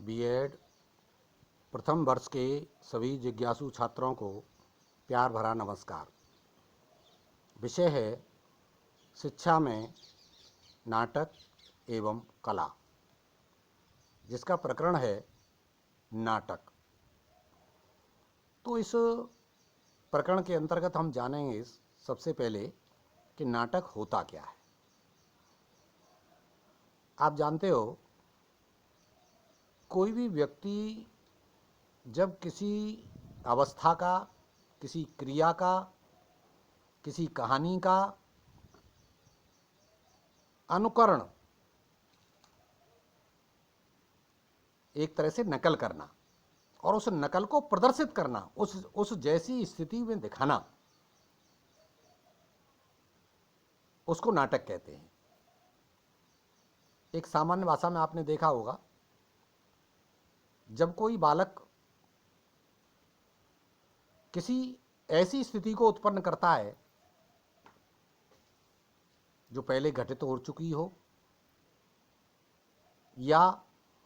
BEd प्रथम वर्ष के सभी जिज्ञासु छात्रों को प्यार भरा नमस्कार। विषय है शिक्षा में नाटक एवं कला, जिसका प्रकरण है नाटक। तो इस प्रकरण के अंतर्गत हम जानेंगे सबसे पहले कि नाटक होता क्या है। आप जानते हो, कोई भी व्यक्ति जब किसी अवस्था का, किसी क्रिया का, किसी कहानी का अनुकरण, एक तरह से नकल करना और उस नकल को प्रदर्शित करना, उस जैसी स्थिति में दिखाना, उसको नाटक कहते हैं। एक सामान्य भाषा में आपने देखा होगा, जब कोई बालक किसी ऐसी स्थिति को उत्पन्न करता है जो पहले घटित हो चुकी हो या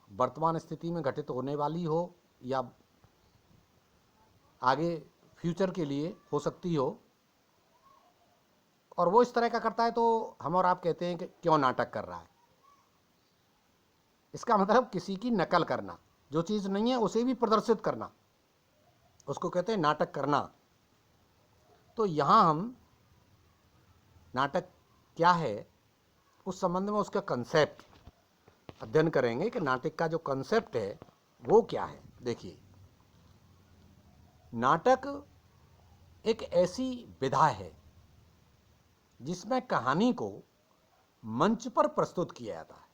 वर्तमान स्थिति में घटित होने वाली हो या आगे फ्यूचर के लिए हो सकती हो, और वो इस तरह का करता है, तो हम और आप कहते हैं कि क्यों नाटक कर रहा है। इसका मतलब किसी की नकल करना, जो चीज़ नहीं है उसे भी प्रदर्शित करना, उसको कहते हैं नाटक करना। तो यहाँ हम नाटक क्या है उस संबंध में उसका कंसेप्ट अध्ययन करेंगे कि नाटक का जो कंसेप्ट है वो क्या है। देखिए, नाटक एक ऐसी विधा है जिसमें कहानी को मंच पर प्रस्तुत किया जाता है।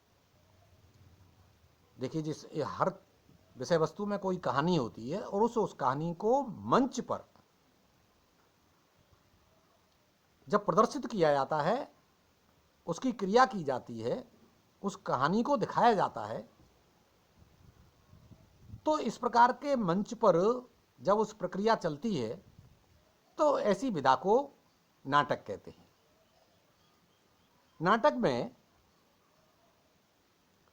देखिए, हर विषय वस्तु में कोई कहानी होती है और उस कहानी को मंच पर जब प्रदर्शित किया जाता है, उसकी क्रिया की जाती है, उस कहानी को दिखाया जाता है, तो इस प्रकार के मंच पर जब उस प्रक्रिया चलती है तो ऐसी विधा को नाटक कहते हैं। नाटक में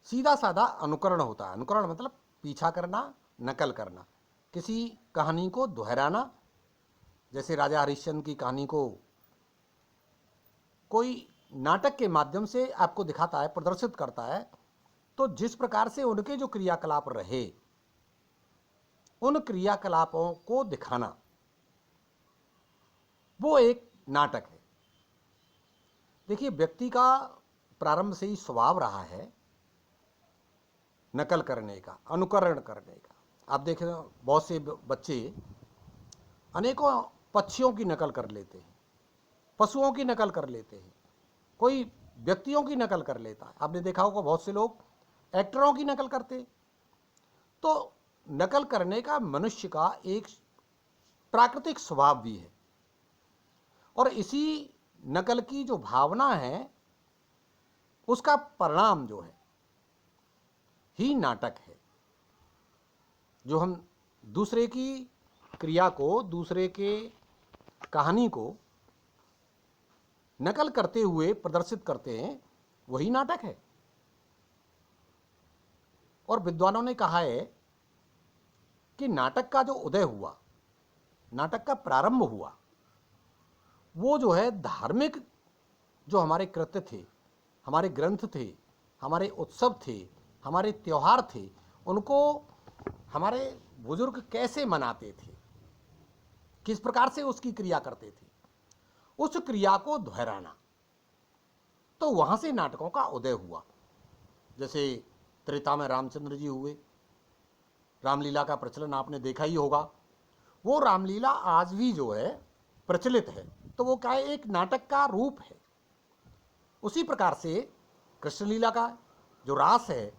सीधा साधा अनुकरण होता है। अनुकरण मतलब पीछा करना, नकल करना, किसी कहानी को दोहराना। जैसे राजा हरिश्चंद्र की कहानी को कोई नाटक के माध्यम से आपको दिखाता है, प्रदर्शित करता है, तो जिस प्रकार से उनके जो क्रियाकलाप रहे, उन क्रियाकलापों को दिखाना, वो एक नाटक है। देखिए, व्यक्ति का प्रारंभ से ही स्वभाव रहा है नकल करने का, अनुकरण करने का। आप देखें, बहुत से बच्चे अनेकों पक्षियों की नकल कर लेते हैं, पशुओं की नकल कर लेते हैं, कोई व्यक्तियों की नकल कर लेता है। आपने देखा होगा, बहुत से लोग एक्टरों की नकल करते। तो नकल करने का मनुष्य का एक प्राकृतिक स्वभाव भी है, और इसी नकल की जो भावना है उसका परिणाम जो है ही नाटक है। जो हम दूसरे की क्रिया को, दूसरे के कहानी को नकल करते हुए प्रदर्शित करते हैं, वही नाटक है। और विद्वानों ने कहा है कि नाटक का जो उदय हुआ, नाटक का प्रारंभ हुआ, वो जो है धार्मिक, जो हमारे कृत्य थे, हमारे ग्रंथ थे, हमारे उत्सव थे, हमारे त्योहार थे, उनको हमारे बुजुर्ग कैसे मनाते थे, किस प्रकार से उसकी क्रिया करते थे, उस क्रिया को दोहराना, तो वहां से नाटकों का उदय हुआ। जैसे त्रेता में रामचंद्र जी हुए, रामलीला का प्रचलन आपने देखा ही होगा। वो रामलीला आज भी जो है प्रचलित है, तो वो क्या है, एक नाटक का रूप है। उसी प्रकार से कृष्णलीला का जो रास है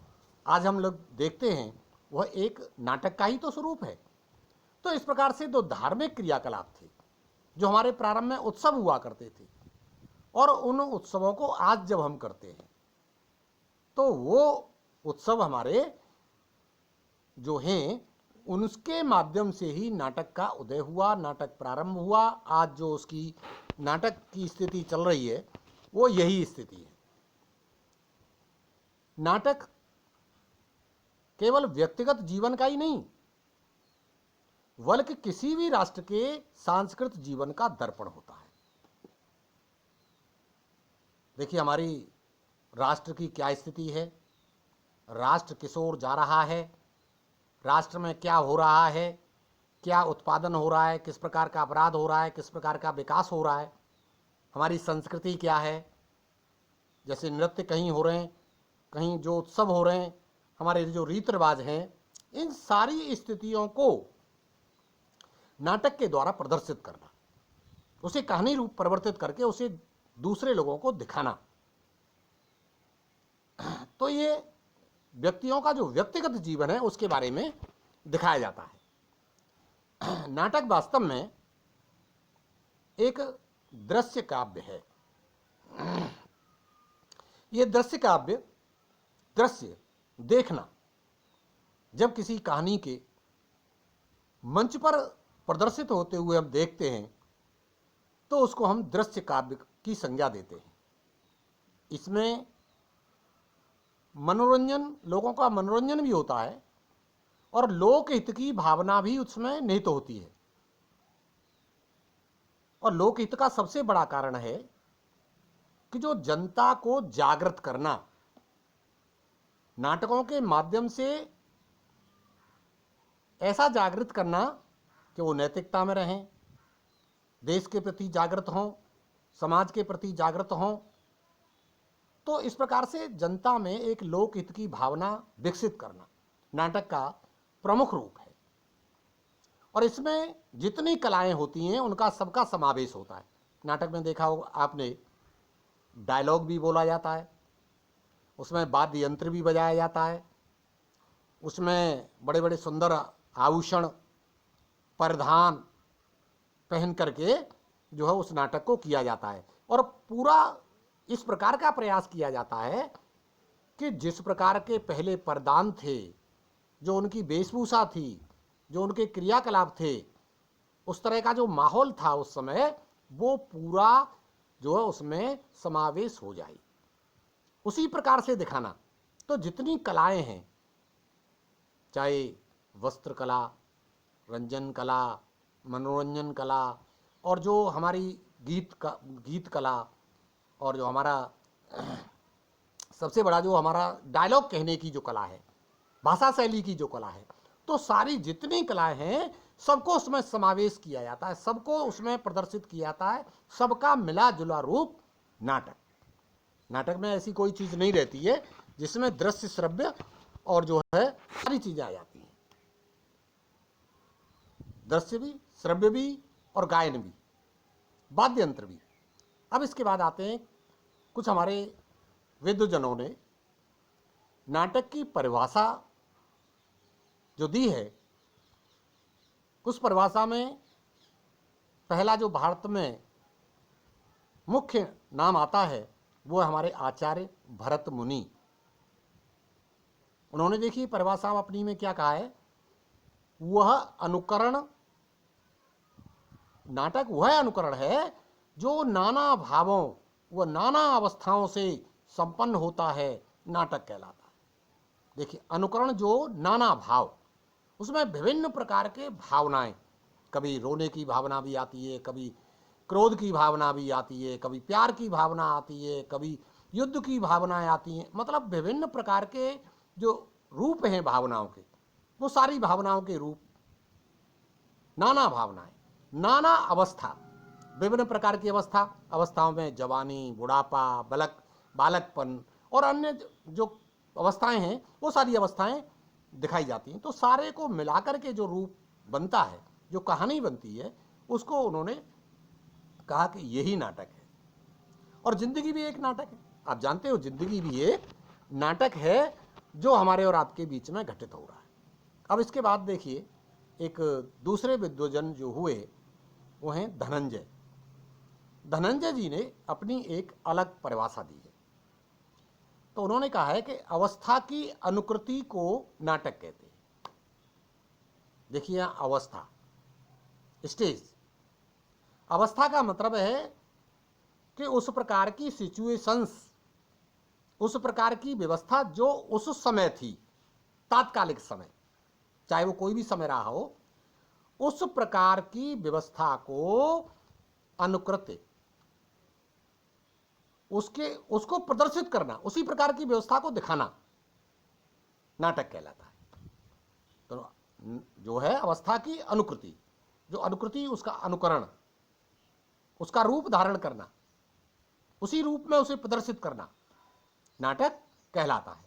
आज हम लोग देखते हैं, वह एक नाटक का ही तो स्वरूप है। तो इस प्रकार से दो धार्मिक क्रियाकलाप थे जो हमारे प्रारंभ में उत्सव हुआ करते थे, और उन उत्सवों को आज जब हम करते हैं तो वो उत्सव हमारे जो हैं, उनके माध्यम से ही नाटक का उदय हुआ, नाटक प्रारंभ हुआ। आज जो उसकी नाटक की स्थिति चल रही है वो यही स्थिति है। नाटक केवल व्यक्तिगत जीवन का ही नहीं, बल्कि किसी भी राष्ट्र के सांस्कृतिक जीवन का दर्पण होता है। देखिए, हमारी राष्ट्र की क्या स्थिति है, राष्ट्र किस ओर जा रहा है, राष्ट्र में क्या हो रहा है, क्या उत्पादन हो रहा है, किस प्रकार का अपराध हो रहा है, किस प्रकार का विकास हो रहा है, हमारी संस्कृति क्या है। जैसे नृत्य कहीं हो रहे हैं, कहीं जो उत्सव हो रहे हैं, हमारे जो रीति रिवाज हैं, इन सारी स्थितियों को नाटक के द्वारा प्रदर्शित करना, उसे कहानी रूप परिवर्तित करके उसे दूसरे लोगों को दिखाना। तो ये व्यक्तियों का जो व्यक्तिगत जीवन है उसके बारे में दिखाया जाता है। नाटक वास्तव में एक दृश्य काव्य है। ये दृश्य काव्य, दृश्य देखना, जब किसी कहानी के मंच पर प्रदर्शित होते हुए हम देखते हैं तो उसको हम दृश्य काव्य की संज्ञा देते हैं। इसमें मनोरंजन, लोगों का मनोरंजन भी होता है और लोकहित की भावना भी उसमें निहित होती है। और लोकहित का सबसे बड़ा कारण है कि जो जनता को जागृत करना, नाटकों के माध्यम से ऐसा जागृत करना कि वो नैतिकता में रहें, देश के प्रति जागृत हों, समाज के प्रति जागृत हों। तो इस प्रकार से जनता में एक लोकहित की भावना विकसित करना नाटक का प्रमुख रूप है। और इसमें जितनी कलाएं होती हैं उनका सबका समावेश होता है। नाटक में देखा होगा आपने, डायलॉग भी बोला जाता है, उसमें वाद्य यंत्र भी बजाया जाता है, उसमें बड़े बड़े सुंदर आभूषण परिधान पहन करके जो है उस नाटक को किया जाता है। और पूरा इस प्रकार का प्रयास किया जाता है कि जिस प्रकार के पहले परिधान थे, जो उनकी वेशभूषा थी, जो उनके क्रियाकलाप थे, उस तरह का जो माहौल था उस समय, वो पूरा जो है उसमें समावेश हो जाए, उसी प्रकार से दिखाना। तो जितनी कलाएं हैं, चाहे वस्त्र कला, रंजन कला, मनोरंजन कला, और जो हमारी गीत कला, और जो हमारा सबसे बड़ा जो हमारा डायलॉग कहने की जो कला है, भाषा शैली की जो कला है, तो सारी जितनी कलाएं हैं सबको उसमें समावेश किया जाता है, सबको उसमें प्रदर्शित किया जाता है, सबका मिला जुला रूप नाटक। नाटक में ऐसी कोई चीज़ नहीं रहती है जिसमें दृश्य, श्रव्य और जो है सारी चीज़ें आ जाती हैं। दृश्य भी, श्रव्य भी और गायन भी, वाद्य यंत्र भी। अब इसके बाद आते हैं कुछ हमारे विद्वजनों ने नाटक की परिभाषा जो दी है। उस परिभाषा में पहला जो भारत में मुख्य नाम आता है वो है हमारे आचार्य भरत मुनि। उन्होंने देखिए परिभाषा अपनी में क्या कहा है, वह अनुकरण, नाटक वह अनुकरण है जो नाना भावों व नाना अवस्थाओं से संपन्न होता है, नाटक कहलाता है। देखिए, अनुकरण जो नाना भाव, उसमें विभिन्न प्रकार के भावनाएं, कभी रोने की भावना भी आती है, कभी क्रोध की भावना भी आती है, कभी प्यार की भावना आती है, कभी युद्ध की भावनाएं आती हैं। मतलब विभिन्न प्रकार के जो रूप हैं भावनाओं के, वो सारी भावनाओं के रूप, नाना भावनाएं, नाना अवस्था, विभिन्न प्रकार की अवस्थाओं में जवानी, बुढ़ापा, बालकपन और अन्य जो अवस्थाएं हैं, वो सारी अवस्थाएं दिखाई जाती हैं। तो सारे को मिलाकर के जो रूप बनता है, जो कहानी बनती है, उसको उन्होंने कहा कि यही नाटक है। और जिंदगी भी एक नाटक है। आप जानते हो, जिंदगी भी एक नाटक है जो हमारे और आपके बीच में घटित हो रहा है। अब इसके बाद देखिए, एक दूसरे विद्वजन जो हुए वो हैं धनंजय। धनंजय जी ने अपनी एक अलग परिभाषा दी है। तो उन्होंने कहा है कि अवस्था की अनुकृति को नाटक कहते हैं। देखिए, यहां अवस्था, स्टेज, अवस्था का मतलब है कि उस प्रकार की सिचुएशंस, उस प्रकार की व्यवस्था जो उस समय थी, तात्कालिक समय, चाहे वो कोई भी समय रहा हो, उस प्रकार की व्यवस्था को अनुकृत्य उसको प्रदर्शित करना, उसी प्रकार की व्यवस्था को दिखाना नाटक कहलाता है। तो जो है अवस्था की अनुकृति, जो अनुकृति उसका अनुकरण, उसका रूप धारण करना, उसी रूप में उसे प्रदर्शित करना नाटक कहलाता है।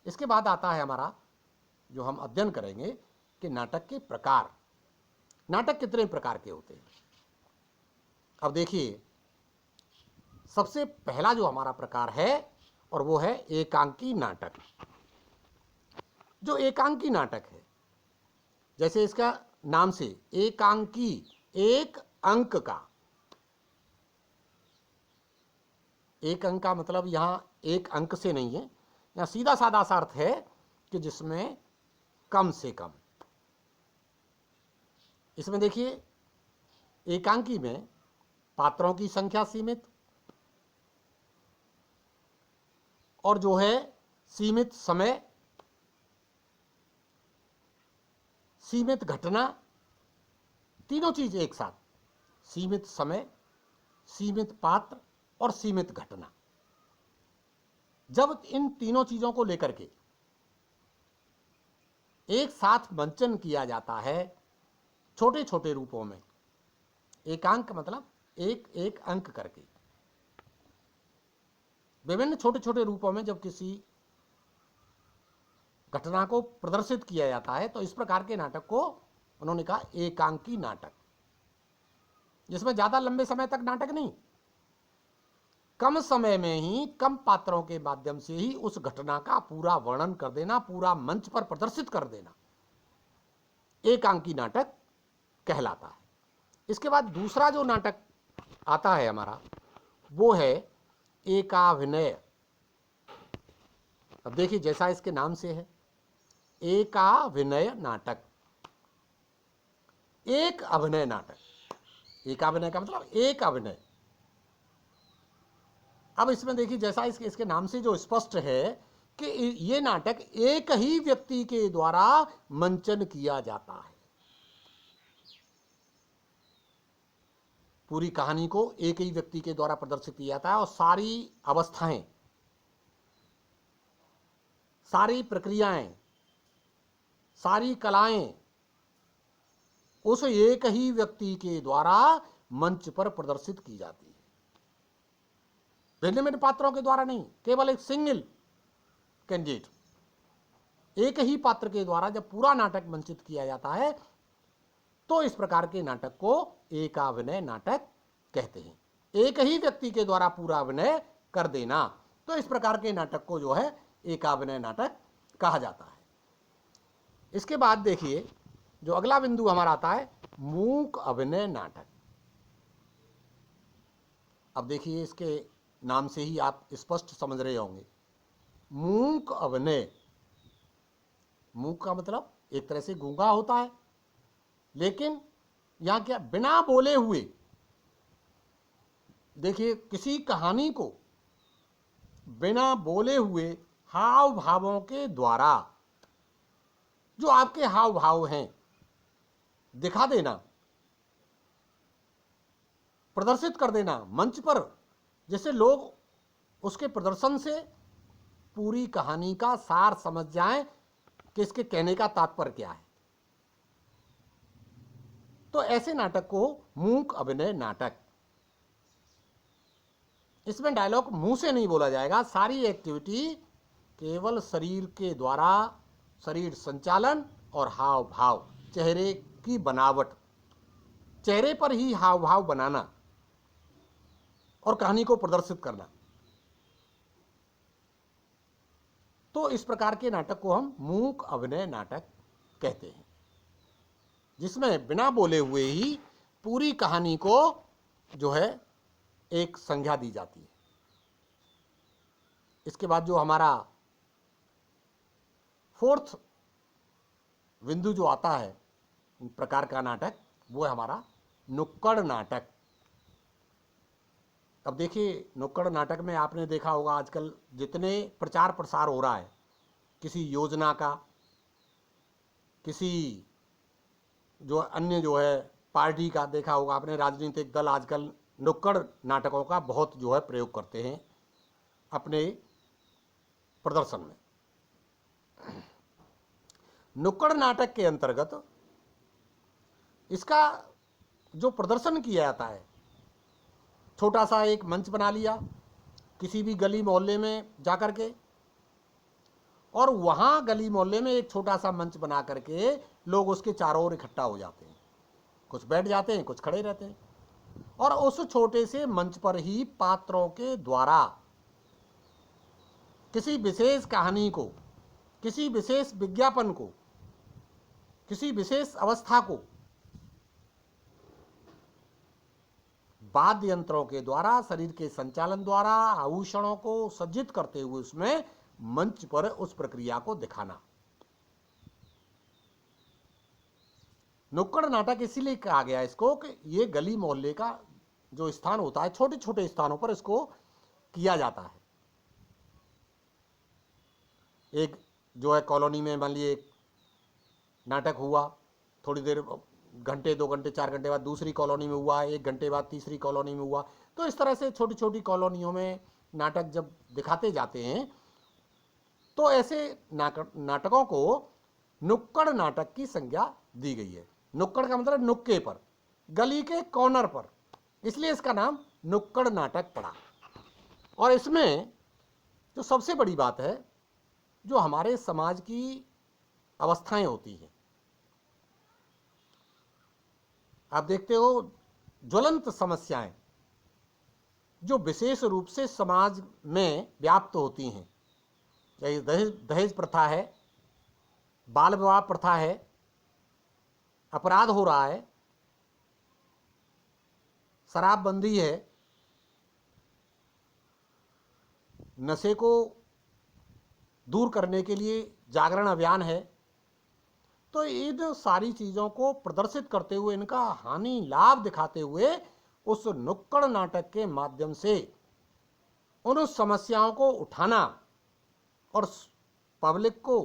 इसके बाद आता है हमारा जो हम अध्ययन करेंगे कि नाटक के प्रकार। नाटक कितने प्रकार के होते हैं। अब देखिए, सबसे पहला जो हमारा प्रकार है और वो है एकांकी नाटक। जो एकांकी नाटक है, जैसे इसका नाम से एकांकी, एक अंक का, एक अंक का मतलब यहां एक अंक से नहीं है, यहां सीधा साधा सा अर्थ है कि जिसमें कम से कम। इसमें देखिए, एकांकी में पात्रों की संख्या सीमित और जो है सीमित समय, सीमित घटना, तीनों चीज एक साथ, सीमित समय, सीमित पात्र और सीमित घटना। जब इन तीनों चीजों को लेकर के एक साथ मंचन किया जाता है छोटे छोटे रूपों में, एकांक मतलब एक एक अंक करके विभिन्न छोटे छोटे रूपों में जब किसी घटना को प्रदर्शित किया जाता है, तो इस प्रकार के नाटक को उन्होंने कहा एकांकी नाटक, जिसमें ज्यादा लंबे समय तक नाटक नहीं, कम समय में ही कम पात्रों के माध्यम से ही उस घटना का पूरा वर्णन कर देना, पूरा मंच पर प्रदर्शित कर देना, एकांकी नाटक कहलाता है। इसके बाद दूसरा जो नाटक आता है हमारा, वो है एकाभिनय। अब देखिए, जैसा इसके नाम से है, एकाभिनय नाटक, एक अभिनय नाटक। एकाभिनय का मतलब एक अभिनय। अब इसमें देखिए, जैसा इसके नाम से जो स्पष्ट है कि ये नाटक एक ही व्यक्ति के द्वारा मंचन किया जाता है। पूरी कहानी को एक ही व्यक्ति के द्वारा प्रदर्शित किया जाता है और सारी अवस्थाएं, सारी प्रक्रियाएं, सारी कलाएं उस एक ही व्यक्ति के द्वारा मंच पर प्रदर्शित की जाती है, भिन्न भिन्न पात्रों के द्वारा नहीं, केवल एक सिंगल कैंडिडेट, एक ही पात्र के द्वारा जब पूरा नाटक मंचित किया जाता है, तो इस प्रकार के नाटक को एकाभिनय नाटक कहते हैं। एक ही व्यक्ति के द्वारा पूरा अभिनय कर देना, तो इस प्रकार के नाटक को जो है एकाभिनय नाटक कहा जाता है। इसके बाद देखिए, जो अगला बिंदु हमारा आता है मूक अभिनय नाटक। अब देखिए, इसके नाम से ही आप स्पष्ट समझ रहे होंगे, मूक अभिनय। मूक का मतलब एक तरह से गूंगा होता है, लेकिन यहां क्या, बिना बोले हुए, देखिए किसी कहानी को बिना बोले हुए हाव भावों के द्वारा, जो आपके हाव भाव हैं, दिखा देना, प्रदर्शित कर देना मंच पर, जिससे लोग उसके प्रदर्शन से पूरी कहानी का सार समझ जाएं कि इसके कहने का तात्पर्य क्या है। तो ऐसे नाटक को मूक अभिनय नाटक। इसमें डायलॉग मुंह से नहीं बोला जाएगा, सारी एक्टिविटी केवल शरीर के द्वारा, शरीर संचालन और हाव भाव, चेहरे की बनावट, चेहरे पर ही हाव भाव बनाना और कहानी को प्रदर्शित करना। तो इस प्रकार के नाटक को हम मूक अभिनय नाटक कहते हैं, जिसमें बिना बोले हुए ही पूरी कहानी को जो है एक संज्ञा दी जाती है। इसके बाद जो हमारा फोर्थ बिंदु जो आता है प्रकार का नाटक, वो है हमारा नुक्कड़ नाटक। अब देखिए, नुक्कड़ नाटक में आपने देखा होगा आजकल जितने प्रचार प्रसार हो रहा है किसी योजना का, किसी जो अन्य जो है पार्टी का, देखा होगा आपने राजनीतिक दल आजकल नुक्कड़ नाटकों का बहुत जो है प्रयोग करते हैं अपने प्रदर्शन में। नुक्कड़ नाटक के अंतर्गत इसका जो प्रदर्शन किया जाता है, छोटा सा एक मंच बना लिया किसी भी गली मोहल्ले में जाकर के, और वहां गली मोहल्ले में एक छोटा सा मंच बना करके लोग उसके चारों ओर इकट्ठा हो जाते हैं, कुछ बैठ जाते हैं, कुछ खड़े रहते हैं, और उस छोटे से मंच पर ही पात्रों के द्वारा किसी विशेष कहानी को, किसी विशेष विज्ञापन को, किसी विशेष अवस्था को वाद्य यंत्रों के द्वारा, शरीर के संचालन द्वारा, आभूषणों को सज्जित करते हुए उसमें मंच पर उस प्रक्रिया को दिखाना। नुक्कड़ नाटक इसीलिए कहा गया इसको कि ये गली मोहल्ले का जो स्थान होता है, छोटे छोटे स्थानों पर इसको किया जाता है। एक जो है कॉलोनी में मान लीजिए नाटक हुआ, थोड़ी देर, घंटे 2 घंटे 4 घंटे बाद दूसरी कॉलोनी में हुआ, 1 घंटे बाद तीसरी कॉलोनी में हुआ, तो इस तरह से छोटी छोटी कॉलोनियों में नाटक जब दिखाते जाते हैं तो ऐसे नाटकों को नुक्कड़ नाटक की संज्ञा दी गई है। नुक्कड़ का मतलब नुक्के पर, गली के कॉर्नर पर, इसलिए इसका नाम नुक्कड़ नाटक पड़ा। और इसमें जो सबसे बड़ी बात है, जो हमारे समाज की अवस्थाएं होती हैं, आप देखते हो ज्वलंत समस्याएं जो विशेष रूप से समाज में व्याप्त होती हैं, चाहे दहेज प्रथा है, बाल विवाह प्रथा है, अपराध हो रहा है, शराबबंदी है, नशे को दूर करने के लिए जागरण अभियान है, तो इन सारी चीज़ों को प्रदर्शित करते हुए, इनका हानि लाभ दिखाते हुए उस नुक्कड़ नाटक के माध्यम से उन समस्याओं को उठाना और पब्लिक को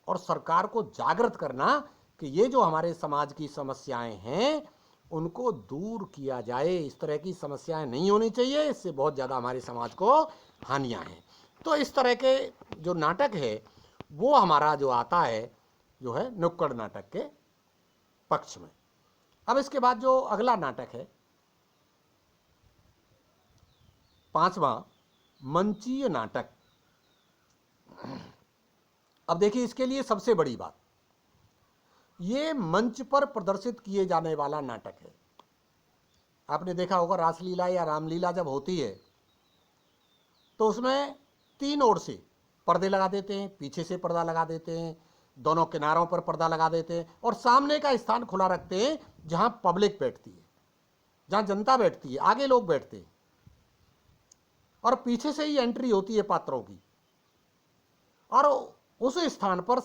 और सरकार को जागृत करना कि ये जो हमारे समाज की समस्याएं हैं उनको दूर किया जाए, इस तरह की समस्याएं नहीं होनी चाहिए, इससे बहुत ज़्यादा हमारे समाज को हानियां हैं। तो इस तरह के जो नाटक है वो हमारा जो आता है जो है नुक्कड़ नाटक के पक्ष में। अब इसके बाद जो अगला नाटक है 5वां, मंचीय नाटक। अब देखिए इसके लिए सबसे बड़ी बात, ये मंच पर प्रदर्शित किए जाने वाला नाटक है। आपने देखा होगा रासलीला या रामलीला जब होती है तो उसमें 3 ओर से पर्दे लगा देते हैं, पीछे से पर्दा लगा देते हैं, दोनों किनारों पर पर्दा लगा देते हैं, और सामने का स्थान खुला रखते हैं जहां पब्लिक बैठती है, जहां जनता बैठती है, आगे लोग बैठते हैं, और पीछे से ही एंट्री होती है पात्रों की। और उस स्थान पर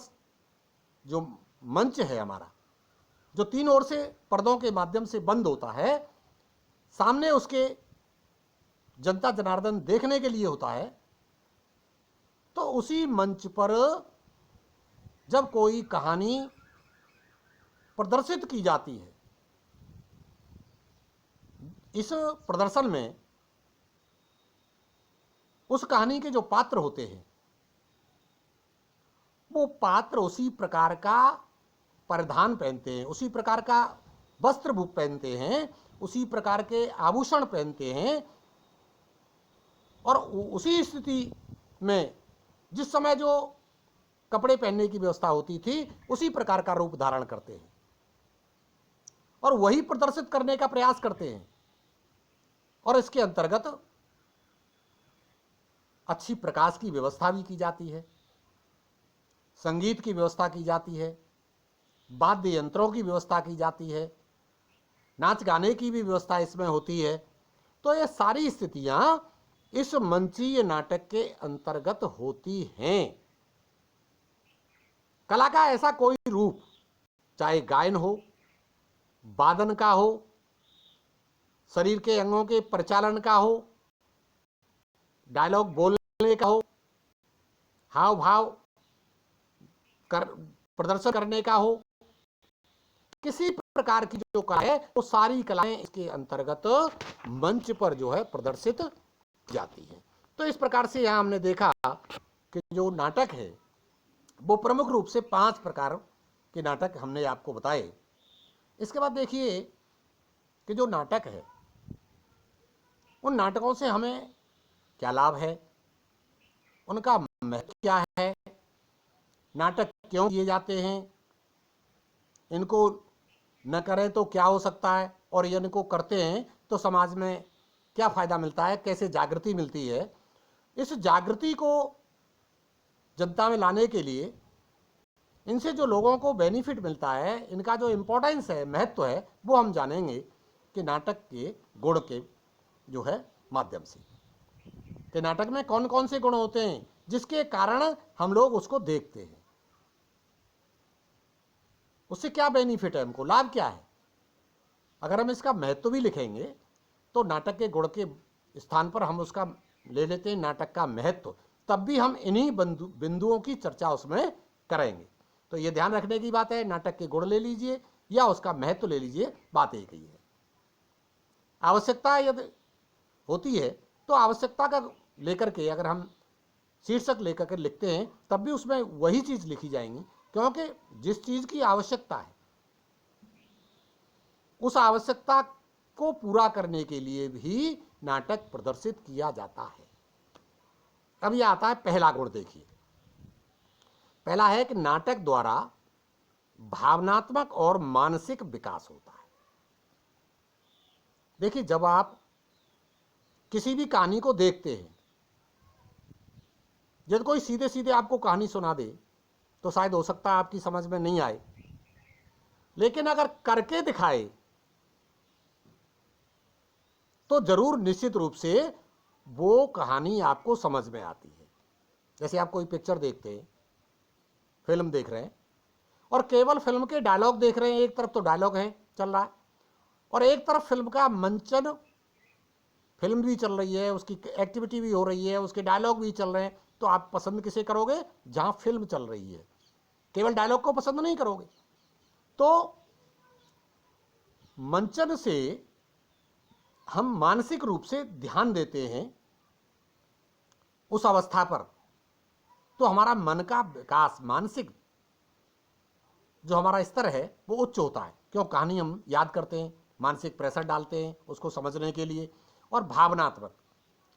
जो मंच है हमारा, जो 3 ओर से पर्दों के माध्यम से बंद होता है, सामने उसके जनता जनार्दन देखने के लिए होता है, तो उसी मंच पर जब कोई कहानी प्रदर्शित की जाती है, इस प्रदर्शन में उस कहानी के जो पात्र होते हैं वो पात्र उसी प्रकार का परिधान पहनते हैं, उसी प्रकार का वस्त्र पहनते हैं, उसी प्रकार के आभूषण पहनते हैं, और उसी स्थिति में जिस समय जो कपड़े पहनने की व्यवस्था होती थी उसी प्रकार का रूप धारण करते हैं और वही प्रदर्शित करने का प्रयास करते हैं। और इसके अंतर्गत अच्छी प्रकाश की व्यवस्था भी की जाती है, संगीत की व्यवस्था की जाती है, वाद्य यंत्रों की व्यवस्था की जाती है, नाच गाने की भी व्यवस्था इसमें होती है। तो ये सारी स्थितियां इस मंचीय नाटक के अंतर्गत होती हैं। कला का ऐसा कोई रूप, चाहे गायन हो, वादन का हो, शरीर के अंगों के परिचालन का हो, डायलॉग बोलने का हो, हाव भाव कर प्रदर्शन करने का हो, किसी प्रकार की जो कला है वो सारी कलाएं इसके अंतर्गत मंच पर जो है प्रदर्शित जाती है। तो इस प्रकार से यहां हमने देखा कि जो नाटक है वो प्रमुख रूप से 5 प्रकार के नाटक हमने आपको बताए। इसके बाद देखिए कि जो नाटक है उन नाटकों से हमें क्या लाभ है, उनका महत्व क्या है, नाटक क्यों किए जाते हैं, इनको न करें तो क्या हो सकता है, और इनको करते हैं तो समाज में क्या फायदा मिलता है, कैसे जागृति मिलती है। इस जागृति को जनता में लाने के लिए इनसे जो लोगों को बेनिफिट मिलता है, इनका जो इम्पोर्टेंस है, महत्व है, वो हम जानेंगे कि नाटक के गुण के जो है माध्यम से, कि नाटक में कौन कौन से गुण होते हैं जिसके कारण हम लोग उसको देखते हैं, उससे क्या बेनिफिट है, हमको लाभ क्या है। अगर हम इसका महत्व भी लिखेंगे तो नाटक के गुण के स्थान पर हम उसका ले लेते हैं नाटक का महत्व, तब भी हम इन्हीं बिंदुओं की चर्चा उसमें करेंगे। तो ये ध्यान रखने की बात है, नाटक के गुण ले लीजिए या उसका महत्व ले लीजिए, बात एक ही है। आवश्यकता यदि होती है तो आवश्यकता का लेकर के अगर हम शीर्षक लेकर के लिखते हैं तब भी उसमें वही चीज लिखी जाएंगी, क्योंकि जिस चीज की आवश्यकता है उस आवश्यकता को पूरा करने के लिए भी नाटक प्रदर्शित किया जाता है। अब यह आता है पहला गुण। देखिए, पहला है कि नाटक द्वारा भावनात्मक और मानसिक विकास होता है। देखिए, जब आप किसी भी कहानी को देखते हैं, यदि कोई सीधे सीधे आपको कहानी सुना दे तो शायद हो सकता है आपकी समझ में नहीं आए, लेकिन अगर करके दिखाए तो जरूर निश्चित रूप से वो कहानी आपको समझ में आती है। जैसे आप कोई पिक्चर देखते हैं, फिल्म देख रहे हैं और केवल फिल्म के डायलॉग देख रहे हैं, एक तरफ तो डायलॉग है चल रहा है और एक तरफ फिल्म का मंचन, फिल्म भी चल रही है, उसकी एक्टिविटी भी हो रही है, उसके डायलॉग भी चल रहे हैं, तो आप पसंद किसे करोगे? जहां फिल्म चल रही है, केवल डायलॉग को पसंद नहीं करोगे। तो मंचन से हम मानसिक रूप से ध्यान देते हैं उस अवस्था पर, तो हमारा मन का विकास, मानसिक जो हमारा स्तर है वो उच्च होता है। क्यों? कहानी हम याद करते हैं, मानसिक प्रेशर डालते हैं उसको समझने के लिए। और भावनात्मक,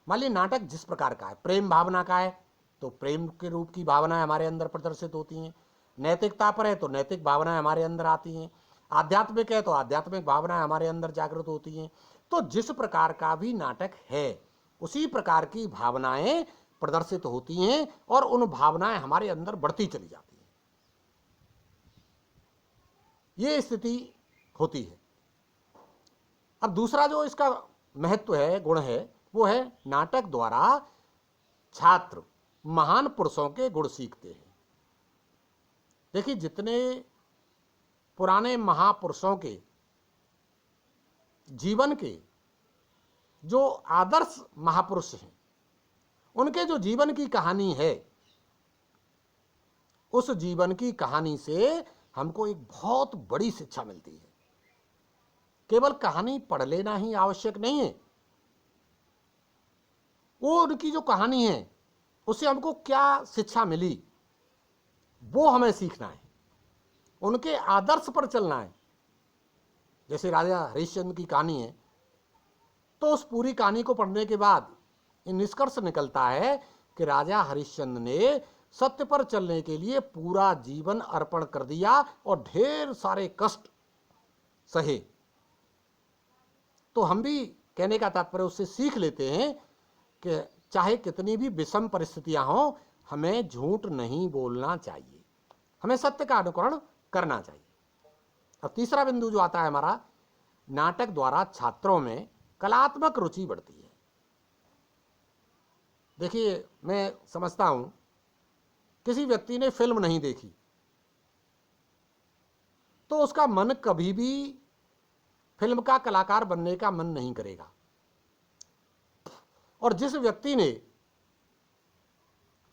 मान लीजिए नाटक जिस प्रकार का है, प्रेम भावना का है तो प्रेम के रूप की भावनाएं हमारे अंदर प्रदर्शित होती हैं, नैतिकता पर है तो नैतिक भावनाएं हमारे अंदर आती हैं, आध्यात्मिक है तो आध्यात्मिक भावनाएं हमारे अंदर जागृत होती हैं। तो जिस प्रकार का भी नाटक है उसी प्रकार की भावनाएं प्रदर्शित होती हैं और उन भावनाएं हमारे अंदर बढ़ती चली जाती हैं, ये स्थिति होती है। अब दूसरा जो इसका महत्व है, गुण है, वो है नाटक द्वारा छात्र महान पुरुषों के गुण सीखते हैं। देखिए, जितने पुराने महापुरुषों के जीवन के जो आदर्श महापुरुष हैं, उनके जो जीवन की कहानी है, उस जीवन की कहानी से हमको एक बहुत बड़ी शिक्षा मिलती है। केवल कहानी पढ़ लेना ही आवश्यक नहीं है, वो उनकी जो कहानी है उससे हमको क्या शिक्षा मिली वो हमें सीखना है, उनके आदर्श पर चलना है। जैसे राजा हरिश्चंद्र की कहानी है, तो उस पूरी कहानी को पढ़ने के बाद ये निष्कर्ष निकलता है कि राजा हरिश्चंद्र ने सत्य पर चलने के लिए पूरा जीवन अर्पण कर दिया और ढेर सारे कष्ट सहे। तो हम भी, कहने का तात्पर्य, उससे सीख लेते हैं कि चाहे कितनी भी विषम परिस्थितियां हों, हमें झूठ नहीं बोलना चाहिए, हमें सत्य का अनुकरण करना चाहिए। अब तीसरा बिंदु जो आता है हमारा, नाटक द्वारा छात्रों में कलात्मक रुचि बढ़ती है। देखिए, मैं समझता हूं किसी व्यक्ति ने फिल्म नहीं देखी तो उसका मन कभी भी फिल्म का कलाकार बनने का मन नहीं करेगा, और जिस व्यक्ति ने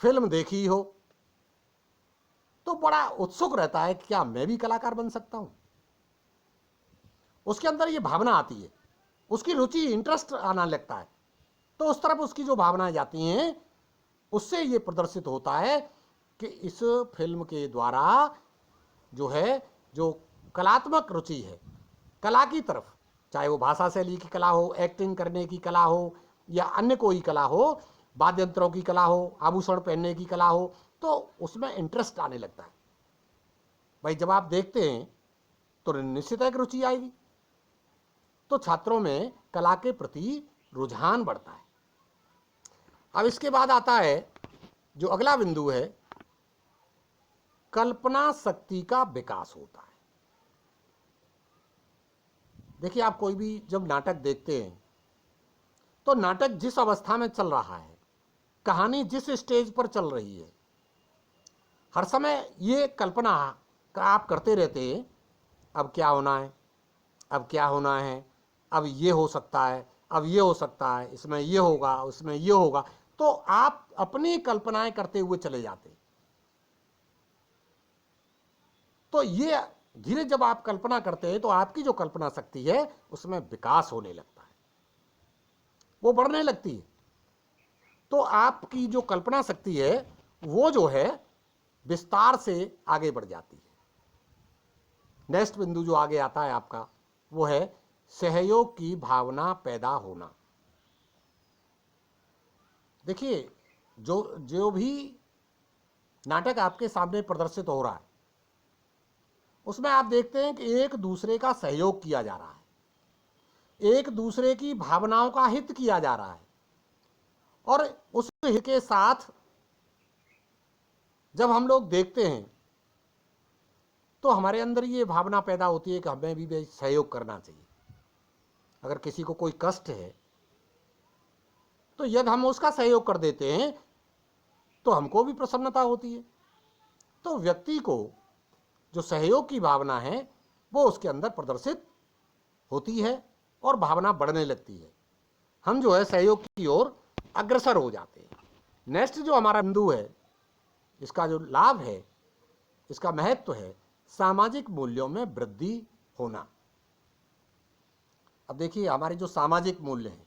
फिल्म देखी हो तो बड़ा उत्सुक रहता है कि क्या मैं भी कलाकार बन सकता हूं। उसके अंदर ये भावना आती है, उसकी रुचि, इंटरेस्ट आना लगता है, तो उस तरफ उसकी जो भावनाएं जाती हैं, उससे ये प्रदर्शित होता है कि इस फिल्म के द्वारा जो है, जो कलात्मक रुचि है, कला की तरफ, चाहे वो भाषा शैली की कला हो, एक्टिंग करने की कला हो, या अन्य कोई कला हो, वाद्य यंत्रों की कला हो, आभूषण पहनने की कला हो, तो उसमें इंटरेस्ट आने लगता है। भाई जब आप देखते हैं तो निश्चित एक रुचि आएगी, तो छात्रों में कला के प्रति रुझान बढ़ता है। अब इसके बाद आता है जो अगला बिंदु है, कल्पना शक्ति का विकास होता है। देखिए, आप कोई भी जब नाटक देखते हैं तो नाटक जिस अवस्था में चल रहा है, कहानी जिस स्टेज पर चल रही है, हर समय ये कल्पना आप करते रहते हैं, अब क्या होना है, अब क्या होना है, अब ये हो सकता है, अब ये हो सकता है, इसमें ये होगा, उसमें ये होगा, तो आप अपनी कल्पनाएं करते हुए चले जाते हैं। तो ये धीरे जब आप कल्पना करते हैं तो आपकी जो कल्पना शक्ति है उसमें विकास होने लगता है, वो बढ़ने लगती है। तो आपकी जो कल्पना शक्ति है वो जो है विस्तार से आगे बढ़ जाती है। नेक्स्ट बिंदु जो आगे आता है आपका, वो है सहयोग की भावना पैदा होना। देखिए, जो जो भी नाटक आपके सामने प्रदर्शित हो रहा है, उसमें आप देखते हैं कि एक दूसरे का सहयोग किया जा रहा है, एक दूसरे की भावनाओं का हित किया जा रहा है, और उस हित के साथ जब हम लोग देखते हैं तो हमारे अंदर ये भावना पैदा होती है कि हमें भी सहयोग करना चाहिए। अगर किसी को कोई कष्ट है तो यदि हम उसका सहयोग कर देते हैं तो हमको भी प्रसन्नता होती है। तो व्यक्ति को जो सहयोग की भावना है वो उसके अंदर प्रदर्शित होती है और भावना बढ़ने लगती है, हम जो है सहयोग की ओर अग्रसर हो जाते हैं। नेक्स्ट जो हमारा बिंदु है, इसका जो लाभ है, इसका महत्व है सामाजिक मूल्यों में वृद्धि होना। अब देखिए, हमारे जो सामाजिक मूल्य हैं,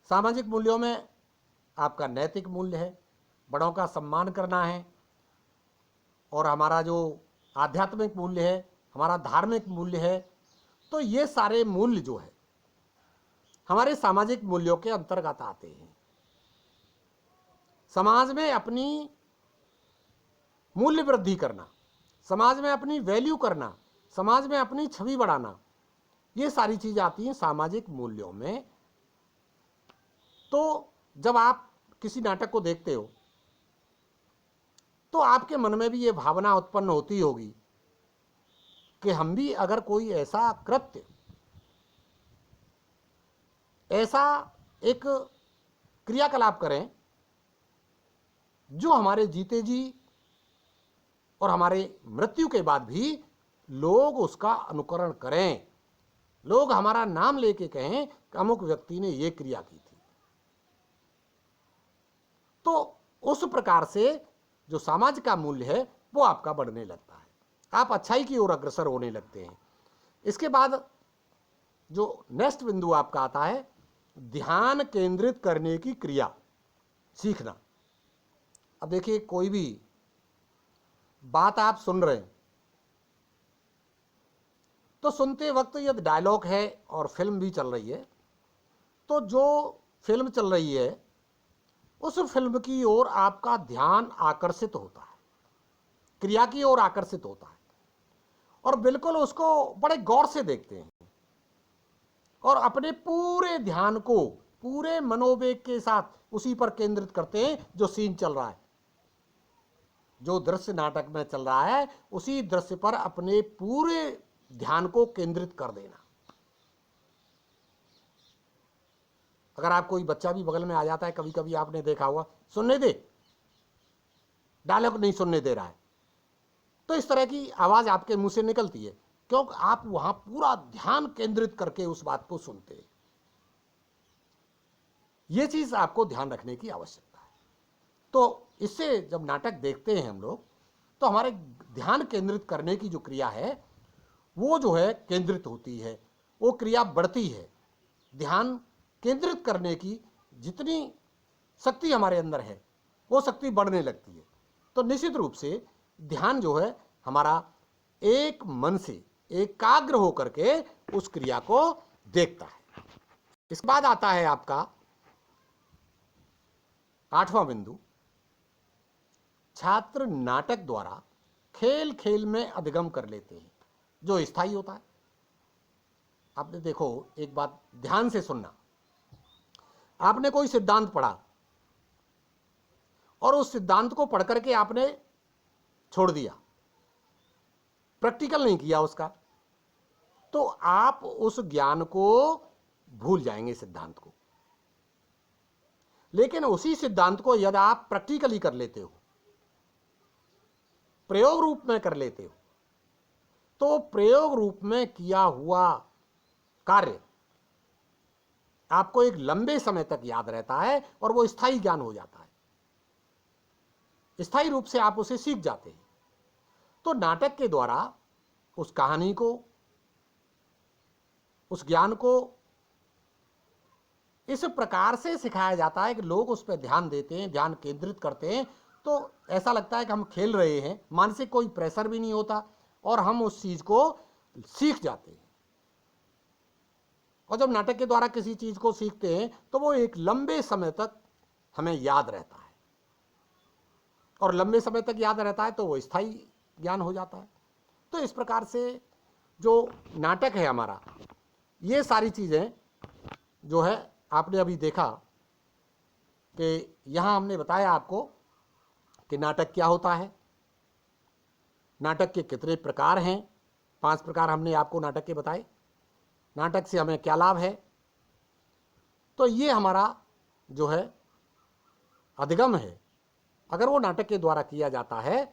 सामाजिक मूल्यों में आपका नैतिक मूल्य है, बड़ों का सम्मान करना है, और हमारा जो आध्यात्मिक मूल्य है, हमारा धार्मिक मूल्य है, तो ये सारे मूल्य जो है हमारे सामाजिक मूल्यों के अंतर्गत आते हैं। समाज में अपनी मूल्य वृद्धि करना, समाज में अपनी वैल्यू करना, समाज में अपनी छवि बढ़ाना, ये सारी चीज आती हैं सामाजिक मूल्यों में। तो जब आप किसी नाटक को देखते हो तो आपके मन में भी ये भावना उत्पन्न होती होगी कि हम भी अगर कोई ऐसा कृत्य, ऐसा एक क्रियाकलाप करें जो हमारे जीते जी और हमारे मृत्यु के बाद भी लोग उसका अनुकरण करें, लोग हमारा नाम लेके कहें कि अमुक व्यक्ति ने यह क्रिया की थी। तो उस प्रकार से जो समाज का मूल्य है वो आपका बढ़ने लगता है, आप अच्छाई की ओर अग्रसर होने लगते हैं। इसके बाद जो नेक्स्ट बिंदु आपका आता है, ध्यान केंद्रित करने की क्रिया सीखना। अब देखिए, कोई भी बात आप सुन रहे हैं तो सुनते वक्त यदि डायलॉग है और फिल्म भी चल रही है, तो जो फिल्म चल रही है उस फिल्म की ओर आपका ध्यान आकर्षित होता है, क्रिया की ओर आकर्षित होता है, और बिल्कुल उसको बड़े गौर से देखते हैं और अपने पूरे ध्यान को पूरे मनोवेग के साथ उसी पर केंद्रित करते हैं जो सीन चल रहा है, जो दृश्य नाटक में चल रहा है उसी दृश्य पर अपने पूरे ध्यान को केंद्रित कर देना। अगर आप कोई बच्चा भी बगल में आ जाता है, कभी कभी आपने देखा हुआ, सुनने दे, डायलॉग नहीं सुनने दे रहा है, तो इस तरह की आवाज आपके मुंह से निकलती है, क्योंकि आप वहां पूरा ध्यान केंद्रित करके उस बात को सुनते हैं। यह चीज आपको ध्यान रखने की आवश्यकता है। तो इससे जब नाटक देखते हैं हम लोग तो हमारे ध्यान केंद्रित करने की जो क्रिया है वो जो है केंद्रित होती है, वो क्रिया बढ़ती है। ध्यान केंद्रित करने की जितनी शक्ति हमारे अंदर है वो शक्ति बढ़ने लगती है। तो निश्चित रूप से ध्यान जो है हमारा एक मन से एकाग्र होकर के उस क्रिया को देखता है। इसके बाद आता है आपका 8वां बिंदु, छात्र नाटक द्वारा खेल खेल में अधिगम कर लेते हैं, जो स्थायी होता है। आपने देखो, एक बात ध्यान से सुनना, आपने कोई सिद्धांत पढ़ा और उस सिद्धांत को पढ़ करके आपने छोड़ दिया, प्रैक्टिकल नहीं किया उसका, तो आप उस ज्ञान को भूल जाएंगे, सिद्धांत को। लेकिन उसी सिद्धांत को यदि आप प्रैक्टिकली कर लेते हो, प्रयोग रूप में कर लेते हो, तो प्रयोग रूप में किया हुआ कार्य आपको एक लंबे समय तक याद रहता है और वो स्थायी ज्ञान हो जाता है, स्थायी रूप से आप उसे सीख जाते हैं। तो नाटक के द्वारा उस कहानी को, उस ज्ञान को इस प्रकार से सिखाया जाता है कि लोग उस पर ध्यान देते हैं, ध्यान केंद्रित करते हैं, तो ऐसा लगता है कि हम खेल रहे हैं, मानसिक कोई प्रेशर भी नहीं होता और हम उस चीज को सीख जाते हैं। और जब नाटक के द्वारा किसी चीज को सीखते हैं तो वो एक लंबे समय तक हमें याद रहता है, और लंबे समय तक याद रहता है तो वो स्थायी ज्ञान हो जाता है। तो इस प्रकार से जो नाटक है हमारा, ये सारी चीजें जो है आपने अभी देखा कि यहां हमने बताया आपको कि नाटक क्या होता है, नाटक के कितने प्रकार हैं। 5 प्रकार हमने आपको नाटक के बताए। नाटक से हमें क्या लाभ है, तो ये हमारा जो है अधिगम है, अगर वो नाटक के द्वारा किया जाता है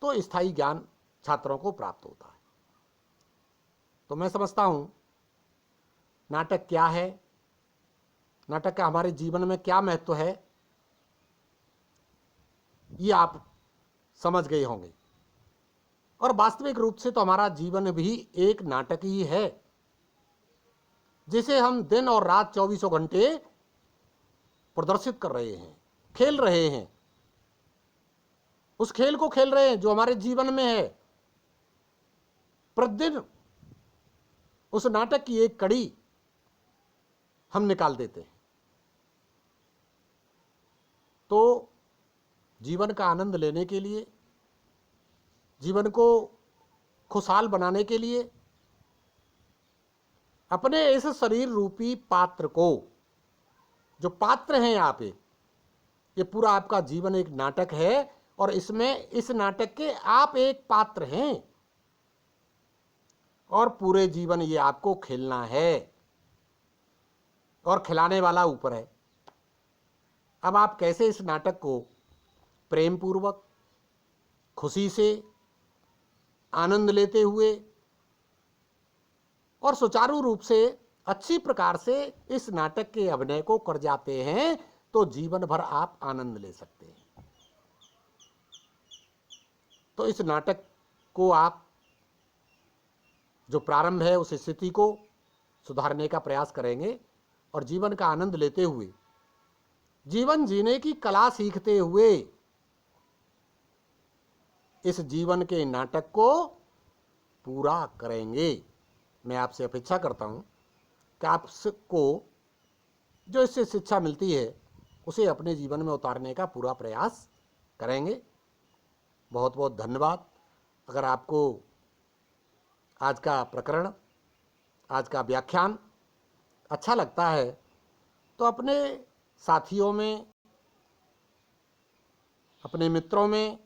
तो स्थायी ज्ञान छात्रों को प्राप्त होता है। तो मैं समझता हूं नाटक क्या है, नाटक का हमारे जीवन में क्या महत्व है, ये आप समझ गए होंगे। और वास्तविक रूप से तो हमारा जीवन भी एक नाटक ही है, जिसे हम दिन और रात 24 घंटे प्रदर्शित कर रहे हैं, खेल रहे हैं, उस खेल को खेल रहे हैं जो हमारे जीवन में है। प्रतिदिन उस नाटक की एक कड़ी हम निकाल देते हैं। तो जीवन का आनंद लेने के लिए, जीवन को खुशहाल बनाने के लिए, अपने इस शरीर रूपी पात्र को, जो पात्र हैं आप एक, ये पूरा आपका जीवन एक नाटक है और इसमें, इस नाटक के आप एक पात्र हैं और पूरे जीवन ये आपको खेलना है और खिलाने वाला ऊपर है। अब आप कैसे इस नाटक को प्रेम पूर्वक, खुशी से, आनंद लेते हुए और सुचारू रूप से, अच्छी प्रकार से इस नाटक के अभिनय को कर जाते हैं, तो जीवन भर आप आनंद ले सकते हैं। तो इस नाटक को आप, जो प्रारंभ है उस स्थिति को सुधारने का प्रयास करेंगे और जीवन का आनंद लेते हुए, जीवन जीने की कला सीखते हुए इस जीवन के नाटक को पूरा करेंगे। मैं आपसे अपेक्षा करता हूं कि आपको जो इससे शिक्षा मिलती है उसे अपने जीवन में उतारने का पूरा प्रयास करेंगे। बहुत बहुत धन्यवाद। अगर आपको आज का प्रकरण, आज का व्याख्यान अच्छा लगता है तो अपने साथियों में, अपने मित्रों में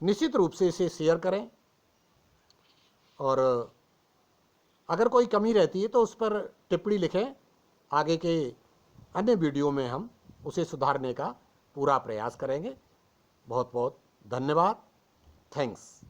निश्चित रूप से इसे शेयर करें, और अगर कोई कमी रहती है तो उस पर टिप्पणी लिखें। आगे के अन्य वीडियो में हम उसे सुधारने का पूरा प्रयास करेंगे। बहुत बहुत धन्यवाद। थैंक्स।